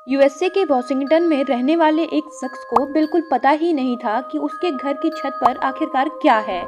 USA के Washington में रहने वाले एक शख्स को बिल्कुल पता ही नहीं था कि उसके घर की छत पर आखिरकार क्या है।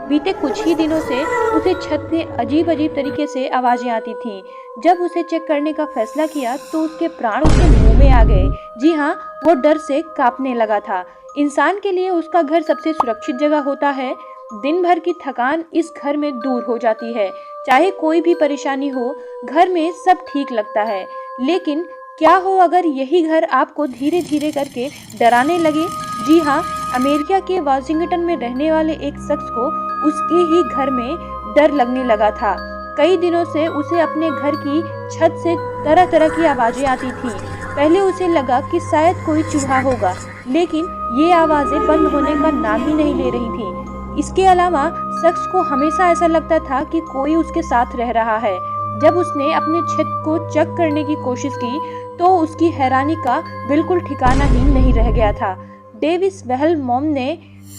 बीते कुछ ही दिनों से उसे छत से अजीब अजीब तरीके से आवाजें आती थीं। जब उसे चेक करने का फैसला किया तो उसके प्राण उसके मुंह में आ गए। जी हाँ, वो डर से कांपने लगा था। इंसान के लिए उसका घर सबसे सुरक्षित जगह होता है। दिन भर की थकान इस घर में दूर हो जाती है। चाहे कोई भी परेशानी हो, घर में सब ठीक लगता है। लेकिन क्या हो अगर यही घर आपको धीरे धीरे करके डराने लगे। जी हाँ, अमेरिका के वाशिंगटन में रहने वाले एक शख्स को उसके ही घर में डर लगने लगा था। कई दिनों से उसे अपने घर की छत से तरह तरह की आवाजें आती थी। पहले उसे लगा कि शायद कोई चूहा होगा, लेकिन ये आवाजें बंद होने का नाम ही नहीं ले रही थी। इसके अलावा शख्स को हमेशा ऐसा लगता था कि कोई उसके साथ रह रहा है। जब उसने अपने छत को चेक करने की कोशिश की तो उसकी हैरानी का बिल्कुल ठिकाना ही नहीं रह गया था। डेविस वेहलमॉम ने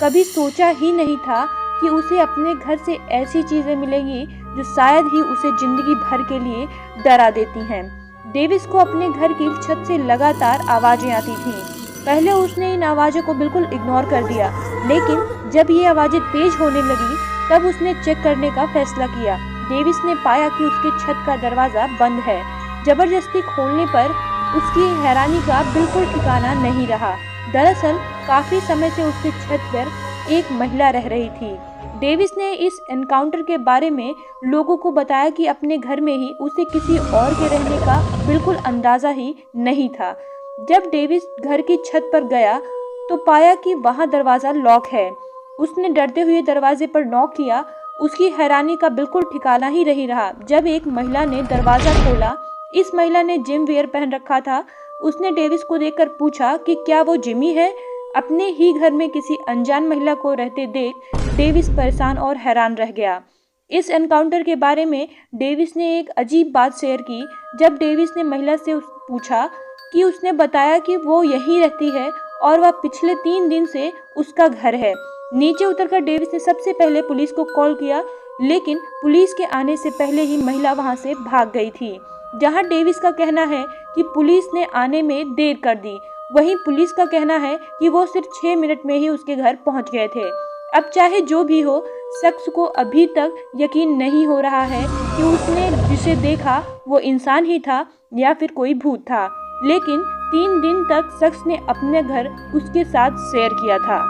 कभी सोचा ही नहीं था कि उसे अपने घर से ऐसी चीजें मिलेंगी जो शायद ही उसे जिंदगी भर के लिए डरा देती हैं। डेविस को अपने घर की छत से लगातार आवाजें आती थीं। पहले उसने इन आवाजों को बिल्कुल इग्नोर कर दिया, लेकिन जब ये आवाजें तेज होने लगी तब उसने चेक करने का फैसला किया। डेविस ने पाया कि उसके छत का दरवाजा बंद है। जबरदस्ती खोलने पर उसकी हैरानी का बिल्कुल ठिकाना नहीं रहा। दरअसल काफी समय से उसकी छत पर एक महिला रह रही थी। डेविस ने इस एनकाउंटर के बारे में लोगों को बताया कि अपने घर में ही उसे किसी और के रहने का बिल्कुल अंदाजा ही नहीं था। जब डेविस घर की छत पर गया तो पाया कि वहां दरवाजा लॉक है। उसने डरते हुए दरवाजे पर नॉक किया। उसकी हैरानी का बिल्कुल ठिकाना ही नहीं रहा जब एक महिला ने दरवाजा खोला। इस महिला ने जिम वियर पहन रखा था। उसने डेविस को देखकर पूछा कि क्या वो जिमी है। अपने ही घर में किसी अनजान महिला को रहते देख डेविस परेशान और हैरान रह गया। इस एनकाउंटर के बारे में डेविस ने एक अजीब बात शेयर की। जब डेविस ने महिला से पूछा कि उसने बताया कि वो यहीं रहती है और वह पिछले 3 दिन से उसका घर है। नीचे उतरकर डेविस ने सबसे पहले पुलिस को कॉल किया, लेकिन पुलिस के आने से पहले ही महिला वहां से भाग गई थी। जहां डेविस का कहना है कि पुलिस ने आने में देर कर दी, वहीं पुलिस का कहना है कि वो सिर्फ 6 मिनट में ही उसके घर पहुंच गए थे। अब चाहे जो भी हो, शख्स को अभी तक यकीन नहीं हो रहा है कि उसने जिसे देखा वो इंसान ही था या फिर कोई भूत था। लेकिन 3 दिन तक शख्स ने अपने घर उसके साथ शेयर किया था।